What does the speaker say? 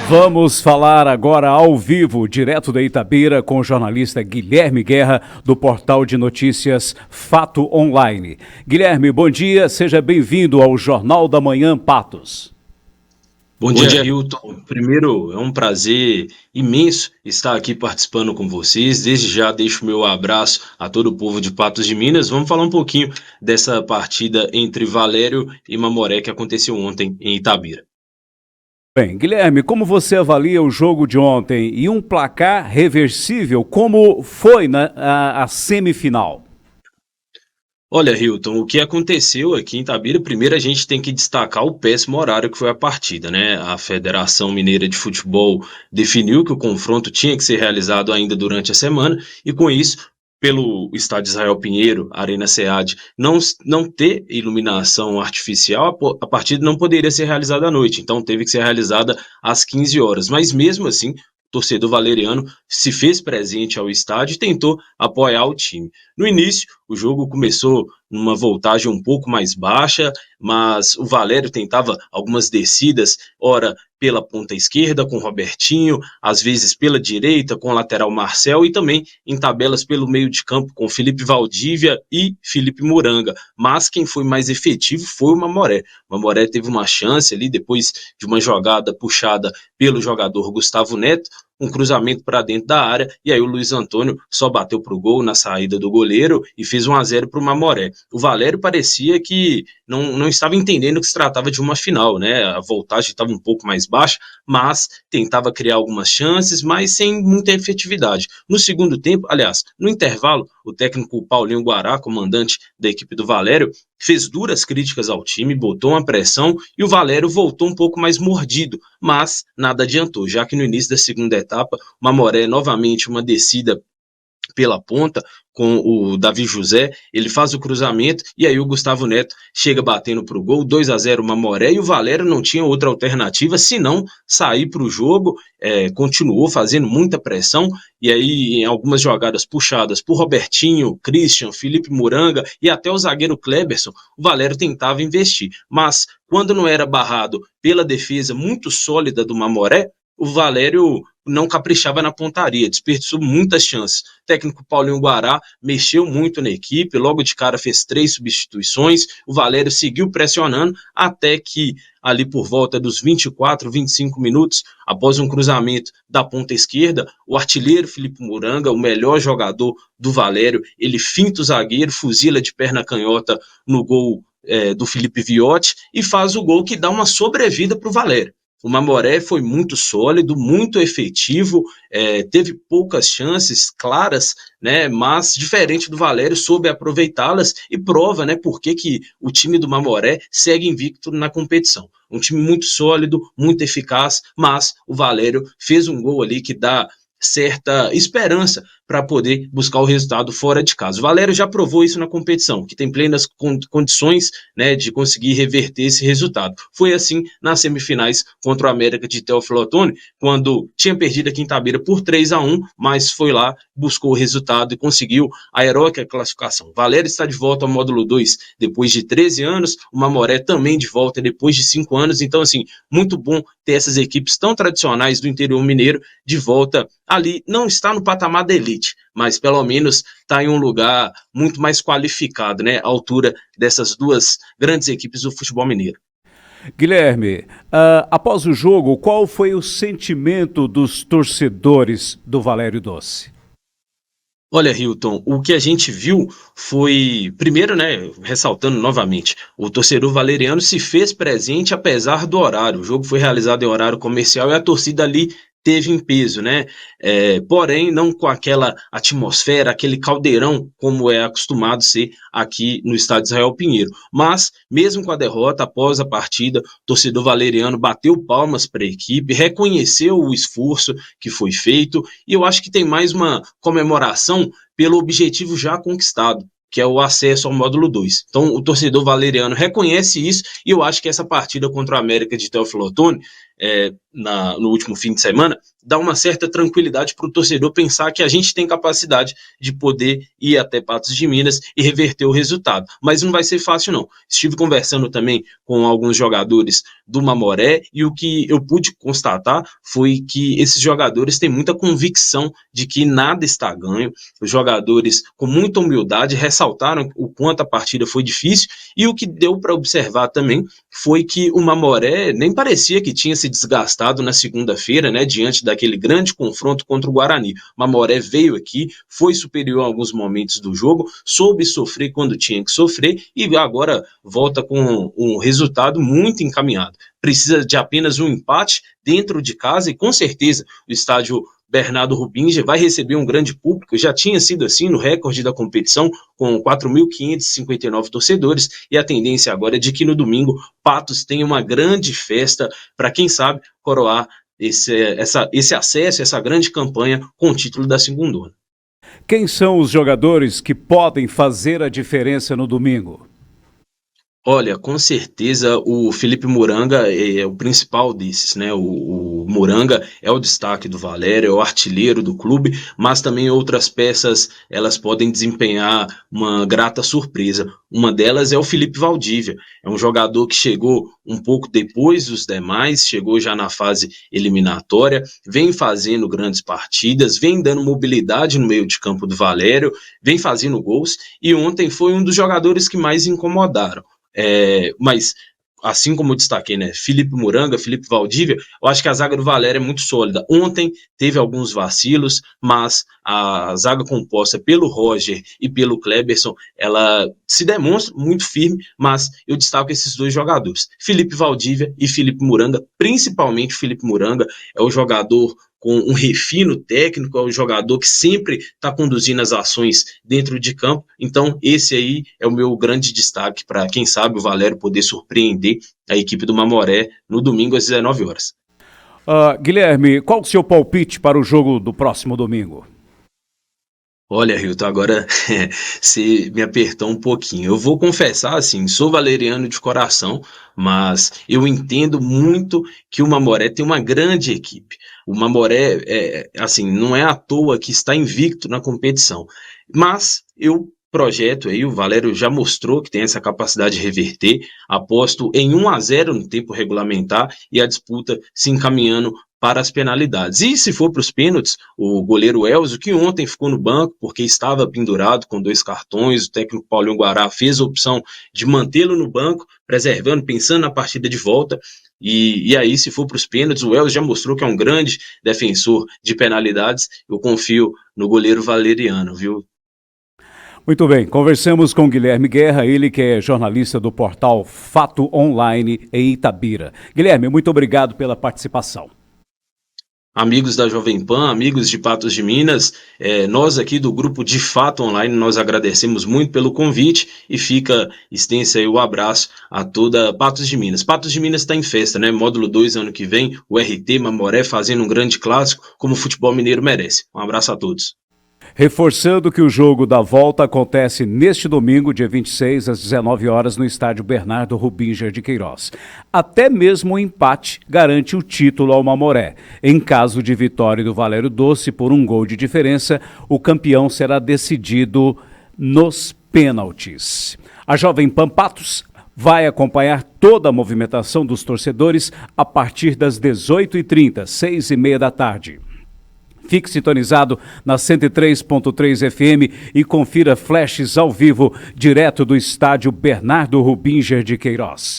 Vamos falar agora ao vivo, direto da Itabira, com o jornalista Guilherme Guerra, do portal de notícias Fato Online. Guilherme, bom dia, seja bem-vindo ao Jornal da Manhã Patos. Bom dia, Hilton. Primeiro, é um prazer imenso estar aqui participando com vocês. Desde já deixo meu abraço a todo o povo de Patos de Minas. Vamos falar um pouquinho dessa partida entre Valério e Mamoré que aconteceu ontem em Itabira. Bem, Guilherme, como você avalia o jogo de ontem e um placar reversível, como foi a semifinal? Olha, Hilton, o que aconteceu aqui em Itabira, primeiro a gente tem que destacar o péssimo horário que foi a partida, né? A Federação Mineira de Futebol definiu que o confronto tinha que ser realizado ainda durante a semana e com isso, pelo Estádio Israel Pinheiro, Arena SEAD, não ter iluminação artificial, a partida não poderia ser realizada à noite, então teve que ser realizada às 15 horas. Mas mesmo assim, o torcedor valeriano se fez presente ao estádio e tentou apoiar o time. No início, o jogo começou numa voltagem um pouco mais baixa, mas o Valério tentava algumas descidas, ora pela ponta esquerda com o Robertinho, às vezes pela direita com o lateral Marcel e também em tabelas pelo meio de campo com Felipe Valdívia e Felipe Muranga. Mas quem foi mais efetivo foi o Mamoré. O Mamoré teve uma chance ali depois de uma jogada puxada pelo jogador Gustavo Neto, um cruzamento para dentro da área, e aí o Luiz Antônio só bateu pro gol na saída do goleiro e fez 1-0 para o Mamoré. O Valério parecia que não estava entendendo que se tratava de uma final, né? A voltagem estava um pouco mais baixa, mas tentava criar algumas chances, mas sem muita efetividade. No segundo tempo, aliás, no intervalo, o técnico Paulinho Guará, comandante da equipe do Valério, fez duras críticas ao time, botou uma pressão e o Valério voltou um pouco mais mordido, mas nada adiantou, já que no início da segunda etapa, o Mamoré novamente uma descida pela ponta com o Davi José, ele faz o cruzamento e aí o Gustavo Neto chega batendo pro gol, 2-0 Mamoré, e o Valério não tinha outra alternativa senão sair pro jogo, continuou fazendo muita pressão, e aí em algumas jogadas puxadas por Robertinho, Christian, Felipe Muranga e até o zagueiro Kleberson, o Valério tentava investir, mas quando não era barrado pela defesa muito sólida do Mamoré, o Valério não caprichava na pontaria, desperdiçou muitas chances. O técnico Paulinho Guará mexeu muito na equipe, logo de cara fez 3 substituições, o Valério seguiu pressionando, até que ali por volta dos 24, 25 minutos, após um cruzamento da ponta esquerda, o artilheiro Felipe Muranga, o melhor jogador do Valério, ele finta o zagueiro, fuzila de perna canhota no gol do Felipe Viotti e faz o gol que dá uma sobrevida para o Valério. O Mamoré foi muito sólido, muito efetivo, teve poucas chances claras, né, mas diferente do Valério, soube aproveitá-las e prova, né, por que o time do Mamoré segue invicto na competição. Um time muito sólido, muito eficaz, mas o Valério fez um gol ali que dá certa esperança para poder buscar o resultado fora de casa. O Valério já provou isso na competição, que tem plenas condições, né, de conseguir reverter esse resultado. Foi assim nas semifinais contra o América de Teófilo Otoni, quando tinha perdido aqui em Itabira por 3-1, mas foi lá, buscou o resultado e conseguiu a heróica classificação. O Valério está de volta ao módulo 2 depois de 13 anos, o Mamoré também de volta depois de 5 anos, então assim, muito bom ter essas equipes tão tradicionais do interior mineiro de volta ali, não está no patamar da elite, mas pelo menos está em um lugar muito mais qualificado, né, à altura dessas duas grandes equipes do futebol mineiro. Guilherme, após o jogo, qual foi o sentimento dos torcedores do Valério Doce? Olha, Hilton, o que a gente viu foi, primeiro, né, ressaltando novamente, o torcedor valeriano se fez presente apesar do horário. O jogo foi realizado em horário comercial e a torcida ali teve em peso, né? Porém, não com aquela atmosfera, aquele caldeirão como é acostumado ser aqui no estádio Israel Pinheiro. Mas, mesmo com a derrota, após a partida, o torcedor valeriano bateu palmas para a equipe, reconheceu o esforço que foi feito e eu acho que tem mais uma comemoração pelo objetivo já conquistado, que é o acesso ao módulo 2. Então, o torcedor valeriano reconhece isso e eu acho que essa partida contra o América de Teófilo Otoni no último fim de semana, dá uma certa tranquilidade para o torcedor pensar que a gente tem capacidade de poder ir até Patos de Minas e reverter o resultado. Mas não vai ser fácil, não. Estive conversando também com alguns jogadores do Mamoré e o que eu pude constatar foi que esses jogadores têm muita convicção de que nada está ganho. Os jogadores, com muita humildade, ressaltaram o quanto a partida foi difícil e o que deu para observar também foi que o Mamoré nem parecia que tinha se desgastado na segunda-feira, né, diante daquele grande confronto contra o Guarani. O Mamoré veio aqui, foi superior em alguns momentos do jogo, soube sofrer quando tinha que sofrer e agora volta com um resultado muito encaminhado. Precisa de apenas um empate dentro de casa e com certeza o estádio Bernardo Rubinger vai receber um grande público, já tinha sido assim no recorde da competição, com 4.559 torcedores, e a tendência agora é de que no domingo Patos tenha uma grande festa para, quem sabe, coroar esse acesso, essa grande campanha com o título da Segundona. Quem são os jogadores que podem fazer a diferença no domingo? Olha, com certeza o Felipe Muranga é o principal desses, né? O Muranga é o destaque do Valério, é o artilheiro do clube, mas também outras peças elas podem desempenhar uma grata surpresa. Uma delas é o Felipe Valdívia, é um jogador que chegou um pouco depois dos demais, chegou já na fase eliminatória, vem fazendo grandes partidas, vem dando mobilidade no meio de campo do Valério, vem fazendo gols e ontem foi um dos jogadores que mais incomodaram. Mas assim como eu destaquei, né, Felipe Muranga, Felipe Valdívia, eu acho que a zaga do Valério é muito sólida. Ontem teve alguns vacilos, mas a zaga composta pelo Roger e pelo Kleberson, ela se demonstra muito firme, mas eu destaco esses dois jogadores, Felipe Valdívia e Felipe Muranga, principalmente Felipe Muranga, é o jogador com um refino técnico, é um jogador que sempre está conduzindo as ações dentro de campo, então esse aí é o meu grande destaque para, quem sabe, o Valério poder surpreender a equipe do Mamoré no domingo às 19 horas. Guilherme, qual o seu palpite para o jogo do próximo domingo? Olha, Hilton, agora você me apertou um pouquinho. Eu vou confessar, assim, sou valeriano de coração, mas eu entendo muito que o Mamoré tem uma grande equipe. O Mamoré, assim, não é à toa que está invicto na competição. Mas eu projeto aí, o Valério já mostrou que tem essa capacidade de reverter, aposto em 1-0 no tempo regulamentar e a disputa se encaminhando para as penalidades. E se for para os pênaltis, o goleiro Elzo, que ontem ficou no banco porque estava pendurado com 2 cartões, o técnico Paulinho Guará fez a opção de mantê-lo no banco, preservando, pensando na partida de volta. E aí, se for para os pênaltis, o Elzo já mostrou que é um grande defensor de penalidades. Eu confio no goleiro valeriano, viu? Muito bem, conversamos com Guilherme Guerra, ele que é jornalista do portal Fato Online em Itabira. Guilherme, muito obrigado pela participação. Amigos da Jovem Pan, amigos de Patos de Minas, nós aqui do grupo de Fato Online, nós agradecemos muito pelo convite e fica extenso aí o abraço a toda Patos de Minas. Patos de Minas está em festa, né? Módulo 2 ano que vem, o RT Mamoré fazendo um grande clássico, como o futebol mineiro merece. Um abraço a todos. Reforçando que o jogo da volta acontece neste domingo, dia 26, às 19 horas, no estádio Bernardo Rubinger de Queiroz. Até mesmo o empate garante o título ao Mamoré. Em caso de vitória do Valério Doce por 1 gol de diferença, o campeão será decidido nos pênaltis. A Jovem Pan Patos vai acompanhar toda a movimentação dos torcedores a partir das 18h30, 6h30 da tarde. Fique sintonizado na 103.3 FM e confira flashes ao vivo direto do estádio Bernardo Rubinger de Queiroz.